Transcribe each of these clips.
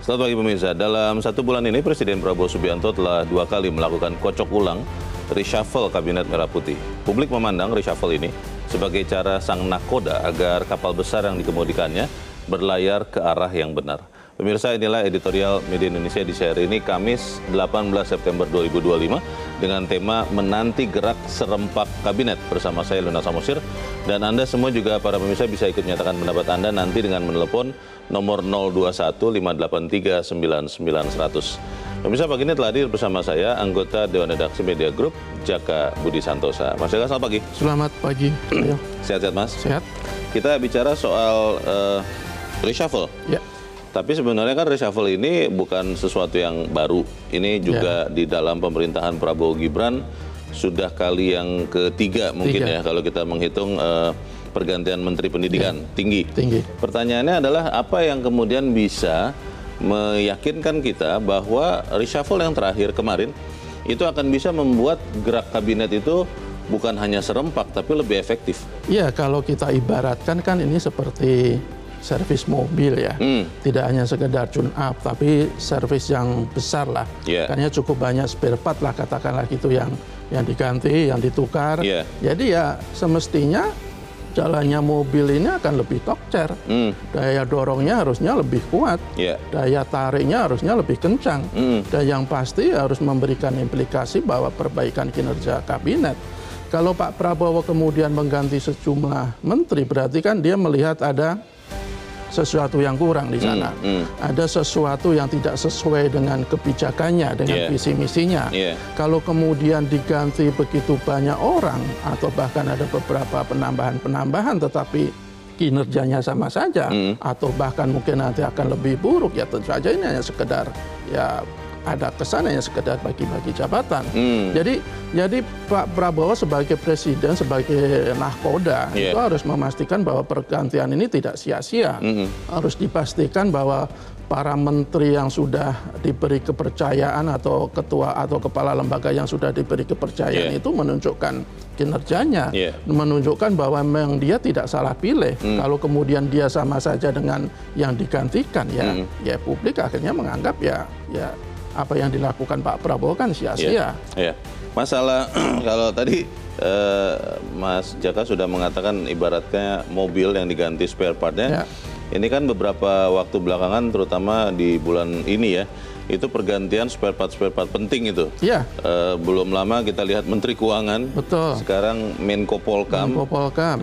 Selamat pagi pemirsa. Dalam 1 bulan ini Presiden Prabowo Subianto telah 2 kali melakukan kocok ulang reshuffle Kabinet Merah Putih. Publik memandang reshuffle ini sebagai cara sang nakoda agar kapal besar yang dikemudikannya berlayar ke arah yang benar. Pemirsa, inilah editorial Media Indonesia di seri ini Kamis 18 September 2025 dengan tema Menanti Gerak Serempak Kabinet bersama saya Luna Samosir, dan Anda semua juga para pemirsa bisa ikut menyatakan pendapat Anda nanti dengan menelepon nomor 021-583-99-100. Pemirsa, pagi ini telah hadir bersama saya anggota Dewan Redaksi Media Group Jaka Budi Santosa. Mas Jaka, selamat pagi. Selamat pagi. Sehat-sehat Mas? Sehat. Kita bicara soal reshuffle. Ya. Tapi sebenarnya kan reshuffle ini bukan sesuatu yang baru. Ini juga di dalam pemerintahan Prabowo Gibran sudah kali yang ketiga mungkin ya kalau kita menghitung pergantian Menteri Pendidikan tinggi. Pertanyaannya adalah apa yang kemudian bisa meyakinkan kita bahwa reshuffle yang terakhir kemarin itu akan bisa membuat gerak kabinet itu bukan hanya serempak tapi lebih efektif. Iya, kalau kita ibaratkan kan ini seperti servis mobil ya, tidak hanya sekedar tune up, tapi servis yang besar lah. Karena cukup banyak spare part lah katakanlah gitu yang diganti, yang ditukar. Jadi ya semestinya jalannya mobil ini akan lebih tokcer, daya dorongnya harusnya lebih kuat, daya tariknya harusnya lebih kencang, dan yang pasti harus memberikan implikasi bahwa perbaikan kinerja kabinet. Kalau Pak Prabowo kemudian mengganti sejumlah menteri, berarti kan dia melihat ada sesuatu yang kurang di sana. Ada sesuatu yang tidak sesuai dengan kebijakannya, dengan visi misinya. Kalau kemudian diganti begitu banyak orang, atau bahkan ada beberapa penambahan tetapi kinerjanya sama saja, atau bahkan mungkin nanti akan lebih buruk, ya tentu saja ini hanya sekedar ya ada kesannya sekedar bagi-bagi jabatan. Jadi Pak Prabowo sebagai presiden, sebagai nahkoda itu harus memastikan bahwa pergantian ini tidak sia-sia. Harus dipastikan bahwa para menteri yang sudah diberi kepercayaan atau ketua atau kepala lembaga yang sudah diberi kepercayaan itu menunjukkan kinerjanya, menunjukkan bahwa memang dia tidak salah pilih. Kalau kemudian dia sama saja dengan yang digantikan, ya publik akhirnya menganggap ya apa yang dilakukan Pak Prabowo kan sia-sia. Masalah kalau tadi Mas Jaka sudah mengatakan ibaratnya mobil yang diganti spare partnya. Ini kan beberapa waktu belakangan terutama di bulan ini ya, itu pergantian spare part penting itu. Belum lama kita lihat Menteri Keuangan, sekarang Menko Polkam,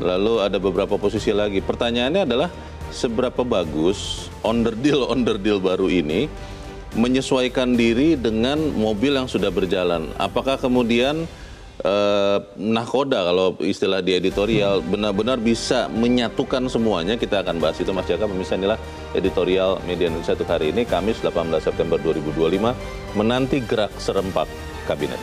lalu ada beberapa posisi lagi. Pertanyaannya adalah seberapa bagus onderdil baru ini menyesuaikan diri dengan mobil yang sudah berjalan. Apakah kemudian nahkoda kalau istilah di editorial benar-benar bisa menyatukan semuanya? Kita akan bahas itu Mas Jaka. Pemirsa, inilah editorial Media Indonesia untuk hari ini Kamis 18 September 2025, menanti gerak serempak kabinet.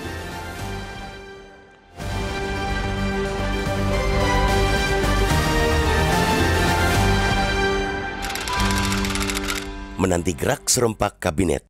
Menanti gerak serempak kabinet.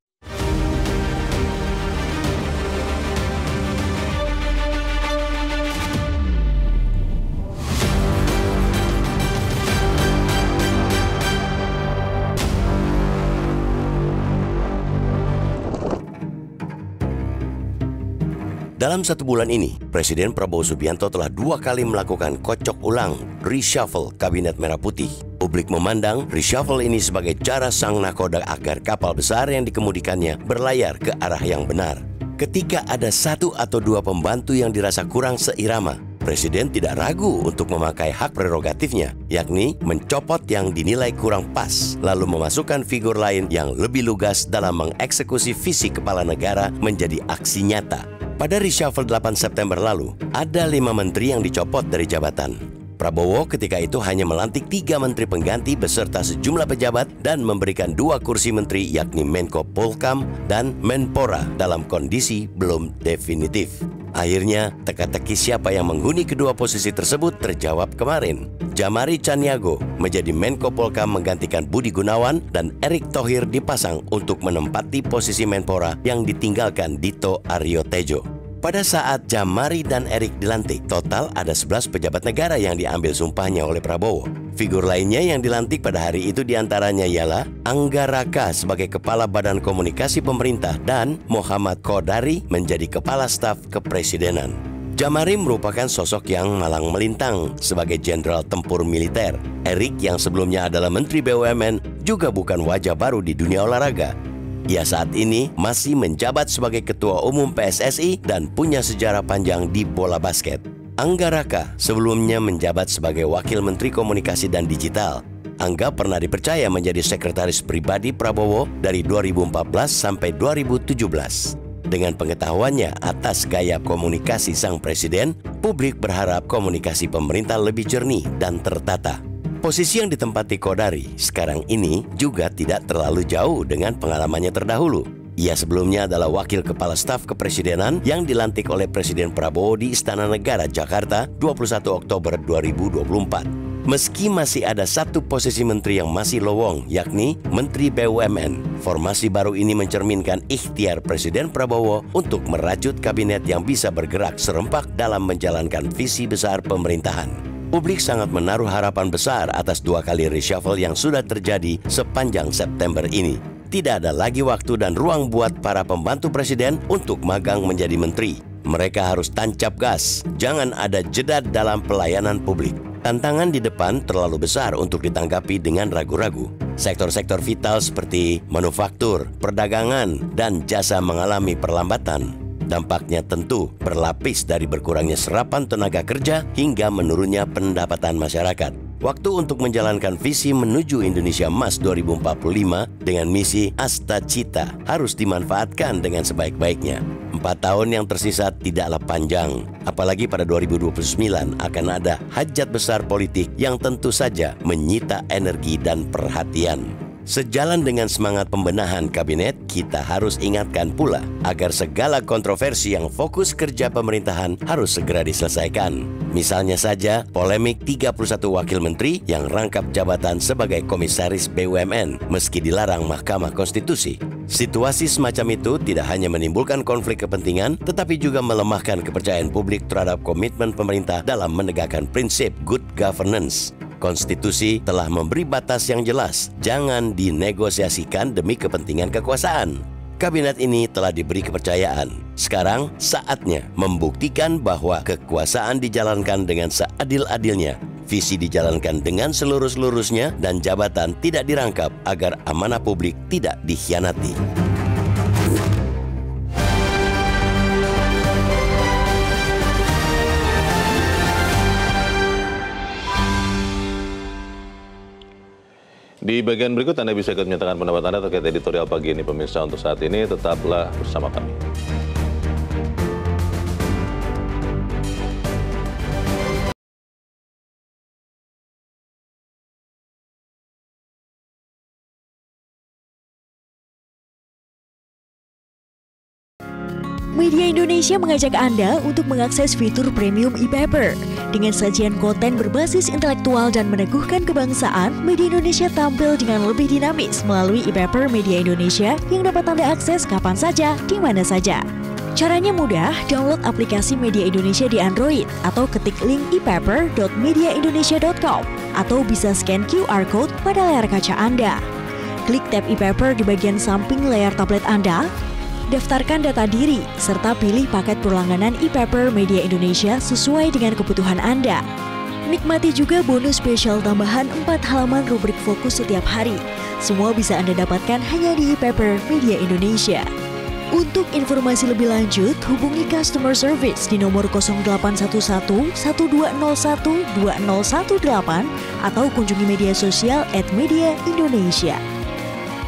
Dalam 1 bulan ini, Presiden Prabowo Subianto telah 2 kali melakukan kocok ulang reshuffle Kabinet Merah Putih. Publik memandang reshuffle ini sebagai cara sang nakoda agar kapal besar yang dikemudikannya berlayar ke arah yang benar. Ketika ada 1 atau 2 pembantu yang dirasa kurang seirama, Presiden tidak ragu untuk memakai hak prerogatifnya, yakni mencopot yang dinilai kurang pas, lalu memasukkan figur lain yang lebih lugas dalam mengeksekusi visi kepala negara menjadi aksi nyata. Pada reshuffle 8 September lalu, ada 5 menteri yang dicopot dari jabatan. Prabowo ketika itu hanya melantik 3 menteri pengganti beserta sejumlah pejabat dan memberikan 2 kursi menteri yakni Menko Polkam dan Menpora dalam kondisi belum definitif. Akhirnya, teka-teki siapa yang menghuni kedua posisi tersebut terjawab kemarin. Jamari Chaniago menjadi Menko Polkam menggantikan Budi Gunawan, dan Erick Thohir dipasang untuk menempati posisi Menpora yang ditinggalkan Dito Aryo Tejo. Pada saat Jamari dan Erik dilantik, total ada 11 pejabat negara yang diambil sumpahnya oleh Prabowo. Figur lainnya yang dilantik pada hari itu diantaranya ialah Angga Raka sebagai Kepala Badan Komunikasi Pemerintah dan Muhammad Kodari menjadi Kepala Staf Kepresidenan. Jamari merupakan sosok yang malang melintang sebagai Jenderal Tempur Militer. Erik yang sebelumnya adalah Menteri BUMN juga bukan wajah baru di dunia olahraga. Ia saat ini masih menjabat sebagai Ketua Umum PSSI dan punya sejarah panjang di bola basket. Angga Raka sebelumnya menjabat sebagai Wakil Menteri Komunikasi dan Digital. Angga pernah dipercaya menjadi sekretaris pribadi Prabowo dari 2014 sampai 2017. Dengan pengetahuannya atas gaya komunikasi sang presiden, publik berharap komunikasi pemerintah lebih jernih dan tertata. Posisi yang ditempati Kodari sekarang ini juga tidak terlalu jauh dengan pengalamannya terdahulu. Ia sebelumnya adalah Wakil Kepala Staf Kepresidenan yang dilantik oleh Presiden Prabowo di Istana Negara, Jakarta, 21 Oktober 2024. Meski masih ada satu posisi menteri yang masih lowong, yakni Menteri BUMN, formasi baru ini mencerminkan ikhtiar Presiden Prabowo untuk merajut kabinet yang bisa bergerak serempak dalam menjalankan visi besar pemerintahan. Publik sangat menaruh harapan besar atas 2 kali reshuffle yang sudah terjadi sepanjang September ini. Tidak ada lagi waktu dan ruang buat para pembantu presiden untuk magang menjadi menteri. Mereka harus tancap gas, jangan ada jeda dalam pelayanan publik. Tantangan di depan terlalu besar untuk ditanggapi dengan ragu-ragu. Sektor-sektor vital seperti manufaktur, perdagangan, dan jasa mengalami perlambatan. Dampaknya tentu berlapis dari berkurangnya serapan tenaga kerja hingga menurunnya pendapatan masyarakat. Waktu untuk menjalankan visi menuju Indonesia Emas 2045 dengan misi Asta Cita harus dimanfaatkan dengan sebaik-baiknya. 4 tahun yang tersisa tidaklah panjang, apalagi pada 2029 akan ada hajat besar politik yang tentu saja menyita energi dan perhatian. Sejalan dengan semangat pembenahan kabinet, kita harus ingatkan pula agar segala kontroversi yang fokus kerja pemerintahan harus segera diselesaikan. Misalnya saja polemik 31 wakil menteri yang rangkap jabatan sebagai komisaris BUMN meski dilarang Mahkamah Konstitusi. Situasi semacam itu tidak hanya menimbulkan konflik kepentingan, tetapi juga melemahkan kepercayaan publik terhadap komitmen pemerintah dalam menegakkan prinsip good governance. Konstitusi telah memberi batas yang jelas, jangan dinegosiasikan demi kepentingan kekuasaan. Kabinet ini telah diberi kepercayaan. Sekarang saatnya membuktikan bahwa kekuasaan dijalankan dengan seadil-adilnya, visi dijalankan dengan seluruh-seluruhnya, dan jabatan tidak dirangkap agar amanah publik tidak dikhianati. Di bagian berikut Anda bisa ikut menyatakan pendapat Anda terkait editorial pagi ini pemirsa. Untuk saat ini tetaplah bersama kami. Media Indonesia mengajak Anda untuk mengakses fitur premium e-paper. Dengan sajian konten berbasis intelektual dan meneguhkan kebangsaan, Media Indonesia tampil dengan lebih dinamis melalui e-paper Media Indonesia yang dapat Anda akses kapan saja, di mana saja. Caranya mudah, download aplikasi Media Indonesia di Android atau ketik link e-paper.mediaindonesia.com atau bisa scan QR Code pada layar kaca Anda. Klik tab e-paper di bagian samping layar tablet Anda. Daftarkan data diri, serta pilih paket berlangganan e-paper Media Indonesia sesuai dengan kebutuhan Anda. Nikmati juga bonus spesial tambahan 4 halaman rubrik fokus setiap hari. Semua bisa Anda dapatkan hanya di e-paper Media Indonesia. Untuk informasi lebih lanjut, hubungi customer service di nomor 0811 1201 2018 atau kunjungi media sosial @mediaindonesia.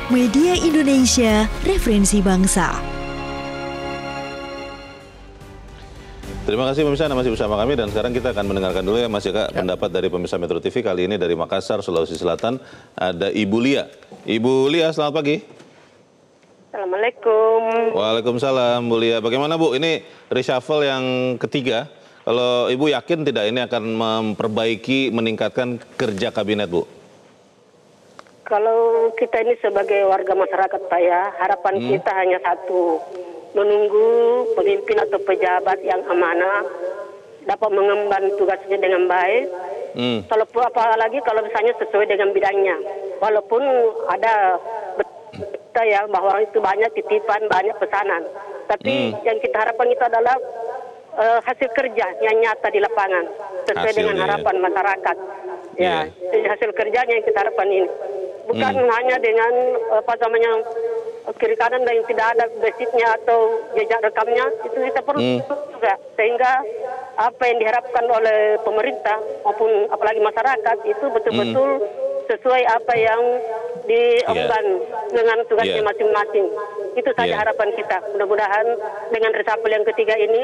Media Indonesia, referensi bangsa. Terima kasih pemirsa, Anda masih bersama kami dan sekarang kita akan mendengarkan dulu ya Mas Jaka pendapat dari pemirsa Metro TV kali ini dari Makassar, Sulawesi Selatan. Ada Ibu Lia. Ibu Lia, selamat pagi. Assalamualaikum. Waalaikumsalam, Bu Lia. Bagaimana Bu, ini reshuffle yang ketiga. Kalau Ibu yakin tidak ini akan memperbaiki, meningkatkan kerja kabinet, Bu? Kalau kita ini sebagai warga masyarakat Pak ya, harapan kita hanya satu. menunggu pemimpin atau pejabat yang amanah dapat mengemban tugasnya dengan baik. Apalagi kalau misalnya sesuai dengan bidangnya. Walaupun ada berita ya bahwa itu banyak titipan, banyak pesanan. Tapi yang kita harapkan itu adalah hasil kerja yang nyata di lapangan sesuai dengan harapan masyarakat. Ya, hasil kerjanya yang kita harapkan ini. Bukan hanya dengan kiri kanan yang tidak ada basicnya atau jejak rekamnya, itu kita perlu juga, sehingga apa yang diharapkan oleh pemerintah maupun apalagi masyarakat itu betul-betul sesuai apa yang diemban dengan tugasnya masing-masing. Itu saja harapan kita. Mudah-mudahan dengan reshuffle yang ketiga ini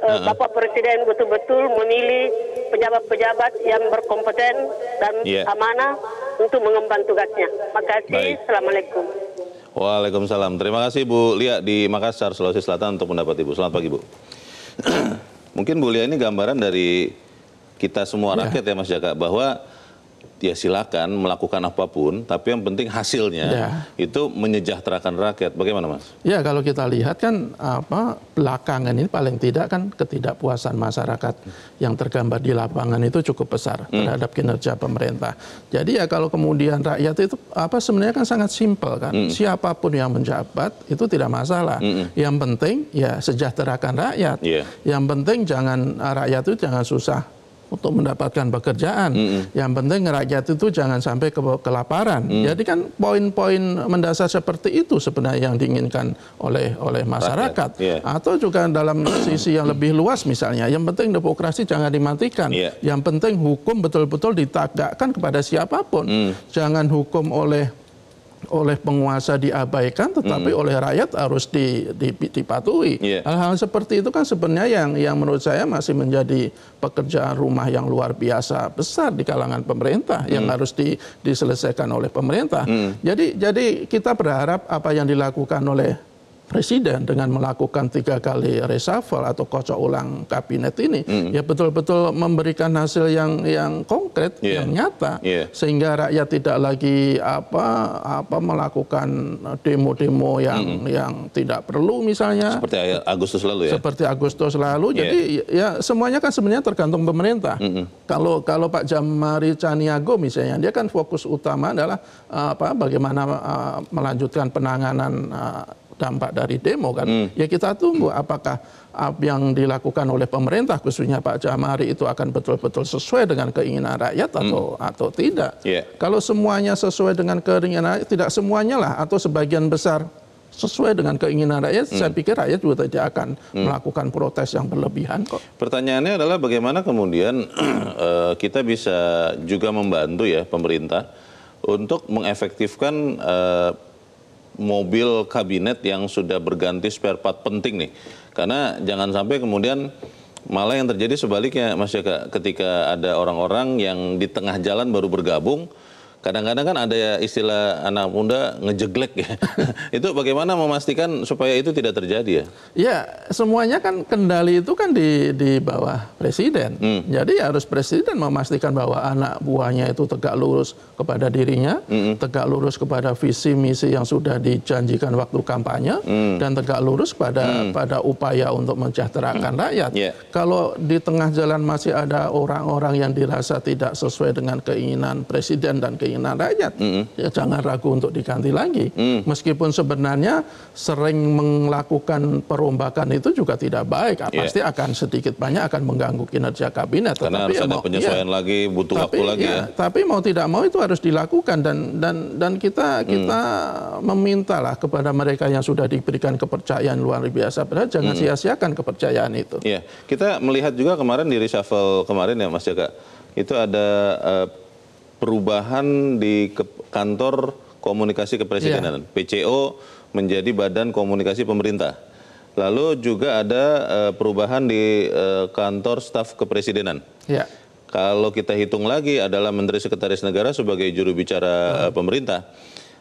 Bapak Presiden betul-betul memilih pejabat-pejabat yang berkompeten dan amanah untuk mengemban tugasnya. Makasih. Assalamualaikum. Waalaikumsalam. Terima kasih Bu Lia di Makassar, Sulawesi Selatan untuk pendapat Ibu. Selamat pagi Bu. Mungkin Bu Lia ini gambaran dari kita semua rakyat ya Mas Jaka, bahwa ya silakan melakukan apapun, tapi yang penting hasilnya itu menyejahterakan rakyat. Bagaimana Mas? Ya kalau kita lihat kan belakangan ini paling tidak kan ketidakpuasan masyarakat yang tergambar di lapangan itu cukup besar terhadap kinerja pemerintah. Jadi ya kalau kemudian rakyat itu sebenarnya kan sangat simpel kan. Siapapun yang menjabat itu tidak masalah. Yang penting ya sejahterakan rakyat. Yang penting rakyat itu jangan susah untuk mendapatkan pekerjaan. Yang penting rakyat itu jangan sampai kelaparan. Jadi kan poin-poin mendasar seperti itu sebenarnya yang diinginkan oleh masyarakat. Atau juga dalam sisi yang lebih luas misalnya, yang penting demokrasi jangan dimatikan. Yang penting hukum betul-betul ditegakkan kepada siapapun. Jangan hukum oleh penguasa diabaikan, tetapi oleh rakyat harus dipatuhi. Hal-hal seperti itu kan sebenarnya yang menurut saya masih menjadi pekerjaan rumah yang luar biasa besar di kalangan pemerintah yang harus diselesaikan oleh pemerintah. Jadi kita berharap apa yang dilakukan oleh Presiden dengan melakukan 3 kali reshuffle atau kocok ulang kabinet ini ya betul-betul memberikan hasil yang konkret, yang nyata, sehingga rakyat tidak lagi melakukan demo-demo yang tidak perlu misalnya seperti Agustus lalu ya. Seperti Agustus lalu. Jadi ya semuanya kan sebenarnya tergantung pemerintah. Kalau Pak Jamari Caniago misalnya, dia kan fokus utama adalah bagaimana melanjutkan penanganan dampak dari demo kan. Ya kita tunggu apakah yang dilakukan oleh pemerintah khususnya Pak Jamari itu akan betul-betul sesuai dengan keinginan rakyat atau tidak. Kalau semuanya sesuai dengan keinginan rakyat, tidak semuanya lah atau sebagian besar sesuai dengan keinginan rakyat, saya pikir rakyat juga tidak akan melakukan protes yang berlebihan kok. Pertanyaannya adalah bagaimana kemudian kita bisa juga membantu ya pemerintah untuk mengefektifkan mobil kabinet yang sudah berganti spare part penting nih. Karena jangan sampai kemudian malah yang terjadi sebaliknya Mas Jaka, ketika ada orang-orang yang di tengah jalan baru bergabung, kadang-kadang kan ada ya istilah anak muda ngejeglek ya. Itu bagaimana memastikan supaya itu tidak terjadi ya? Ya, semuanya kan kendali itu kan di bawah Presiden. Jadi harus Presiden memastikan bahwa anak buahnya itu tegak lurus kepada dirinya, tegak lurus kepada visi misi yang sudah dijanjikan waktu kampanye, dan tegak lurus pada upaya untuk mensejahterakan rakyat. Kalau di tengah jalan masih ada orang-orang yang dirasa tidak sesuai dengan keinginan Presiden dan keinginan rakyat, ya jangan ragu untuk diganti lagi. Meskipun sebenarnya sering melakukan perombakan itu juga tidak baik, pasti akan sedikit banyak akan mengganggu kinerja kabinet. Karena harus ada penyesuaian lagi, butuh waktu lagi ya. Tapi mau tidak mau itu harus dilakukan dan kita memintalah kepada mereka yang sudah diberikan kepercayaan luar biasa, padahal jangan sia-siakan kepercayaan itu. Iya, kita melihat juga kemarin di reshuffle kemarin ya Mas Jaka, itu ada perubahan di kantor komunikasi kepresidenan. PCO menjadi badan komunikasi pemerintah. Lalu juga ada perubahan di kantor staf kepresidenan. Kalau kita hitung lagi adalah Menteri Sekretaris Negara sebagai juru bicara pemerintah.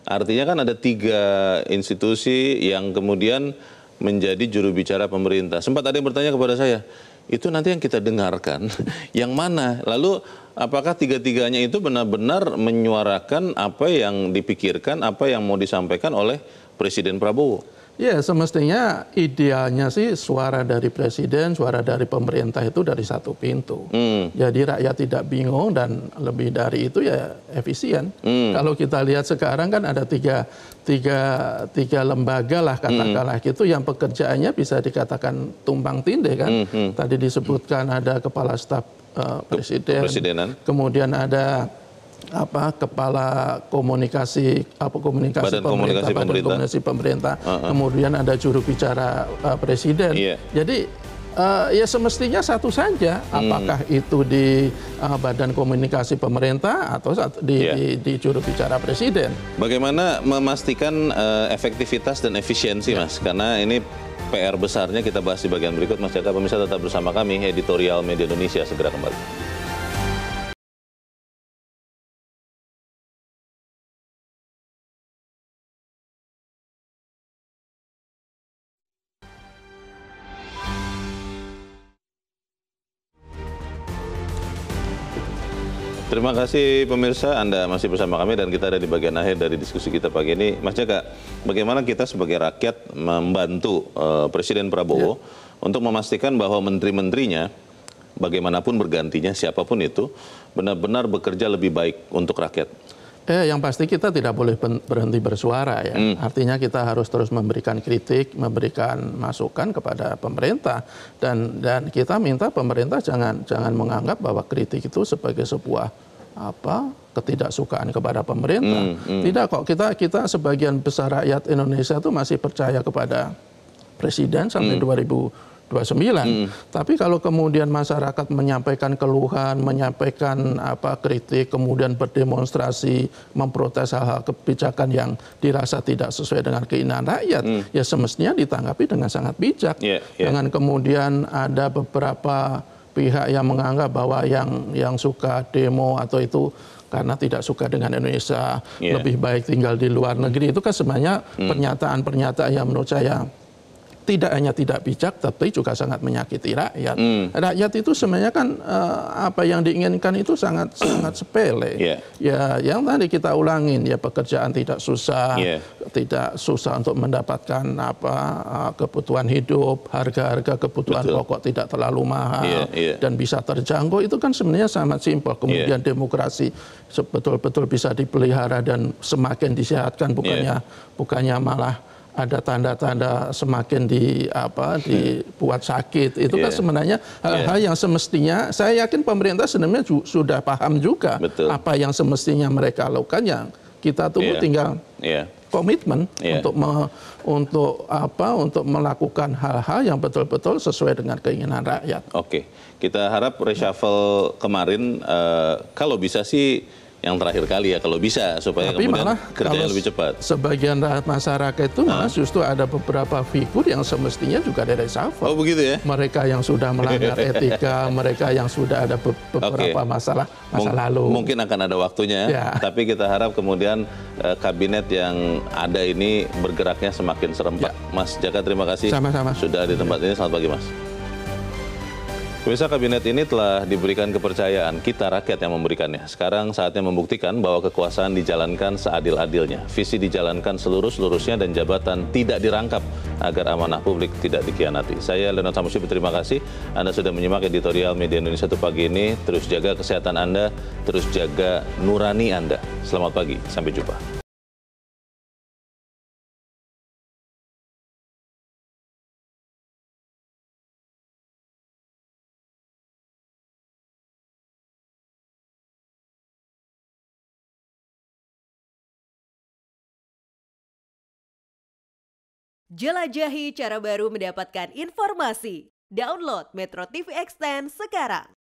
Artinya kan ada 3 institusi yang kemudian menjadi juru bicara pemerintah. Sempat ada yang bertanya kepada saya, itu nanti yang kita dengarkan, yang mana? Lalu apakah 3-tiganya itu benar-benar menyuarakan apa yang dipikirkan, apa yang mau disampaikan oleh Presiden Prabowo? Ya, semestinya idealnya sih suara dari presiden, suara dari pemerintah itu dari satu pintu. Jadi rakyat tidak bingung dan lebih dari itu ya efisien. Kalau kita lihat sekarang kan ada tiga lembaga lah katakanlah gitu yang pekerjaannya bisa dikatakan tumpang tindih kan. Tadi disebutkan ada kepala staf presiden, kemudian ada kepala komunikasi Badan komunikasi pemerintah, kemudian ada juru bicara presiden. Jadi ya semestinya satu saja, apakah itu di Badan Komunikasi Pemerintah atau di juru bicara presiden. Bagaimana memastikan efektivitas dan efisiensi, Mas? Karena ini PR besarnya kita bahas di bagian berikut. Mas Jaka, pemirsa tetap bersama kami, Editorial Media Indonesia segera kembali. Terima kasih pemirsa, Anda masih bersama kami dan kita ada di bagian akhir dari diskusi kita pagi ini. Mas Jaka, bagaimana kita sebagai rakyat membantu Presiden Prabowo untuk memastikan bahwa menteri-menterinya, bagaimanapun bergantinya, siapapun itu, benar-benar bekerja lebih baik untuk rakyat? Yang pasti kita tidak boleh berhenti bersuara ya. Artinya kita harus terus memberikan kritik, memberikan masukan kepada pemerintah dan kita minta pemerintah jangan menganggap bahwa kritik itu sebagai sebuah ketidaksukaan kepada pemerintah. Tidak kok, kita sebagian besar rakyat Indonesia itu masih percaya kepada presiden sampai 2029. Tapi kalau kemudian masyarakat menyampaikan keluhan, menyampaikan kritik, kemudian berdemonstrasi, memprotes hal-hal kebijakan yang dirasa tidak sesuai dengan keinginan rakyat, ya semestinya ditanggapi dengan sangat bijak. Dengan kemudian ada beberapa pihak yang menganggap bahwa yang suka demo atau itu karena tidak suka dengan Indonesia, lebih baik tinggal di luar negeri, itu kan sebenarnya pernyataan-pernyataan yang menurut saya tidak hanya tidak bijak, tapi juga sangat menyakiti rakyat. Rakyat itu sebenarnya kan apa yang diinginkan itu sangat sepele. Ya, yang tadi kita ulangin, ya pekerjaan tidak susah, tidak susah untuk mendapatkan kebutuhan hidup, harga-harga kebutuhan pokok tidak terlalu mahal dan bisa terjangkau. Itu kan sebenarnya sangat simpel. Kemudian demokrasi betul-betul bisa dipelihara dan semakin disehatkan, bukannya malah ada tanda-tanda semakin dibuat sakit. Itu kan sebenarnya hal-hal yang semestinya, saya yakin pemerintah sebenarnya sudah paham juga apa yang semestinya mereka lakukan. Yang kita tunggu tinggal komitmen untuk melakukan hal-hal yang betul-betul sesuai dengan keinginan rakyat. Oke, kita harap reshuffle kemarin kalau bisa sih yang terakhir kali ya, kalau bisa, supaya tapi kemudian malah kerjanya lebih cepat. Sebagian rakyat masyarakat itu malah justru ada beberapa figur yang semestinya juga dari reshuffle. Oh begitu ya? Mereka yang sudah melanggar etika, mereka yang sudah ada beberapa masalah lalu. Mungkin akan ada waktunya, tapi kita harap kemudian kabinet yang ada ini bergeraknya semakin serempak. Mas Jaka, terima kasih. Sama-sama. Sudah di tempat ini. Selamat pagi, Mas. Pemirsa, kabinet ini telah diberikan kepercayaan, kita rakyat yang memberikannya. Sekarang saatnya membuktikan bahwa kekuasaan dijalankan seadil-adilnya. Visi dijalankan seluruh-seluruhnya dan jabatan tidak dirangkap agar amanah publik tidak dikhianati. Saya Leonard Samusi, berterima kasih. Anda sudah menyimak Editorial Media Indonesia pagi ini. Terus jaga kesehatan Anda, terus jaga nurani Anda. Selamat pagi, sampai jumpa. Jelajahi cara baru mendapatkan informasi. Download Metro TV Extend sekarang.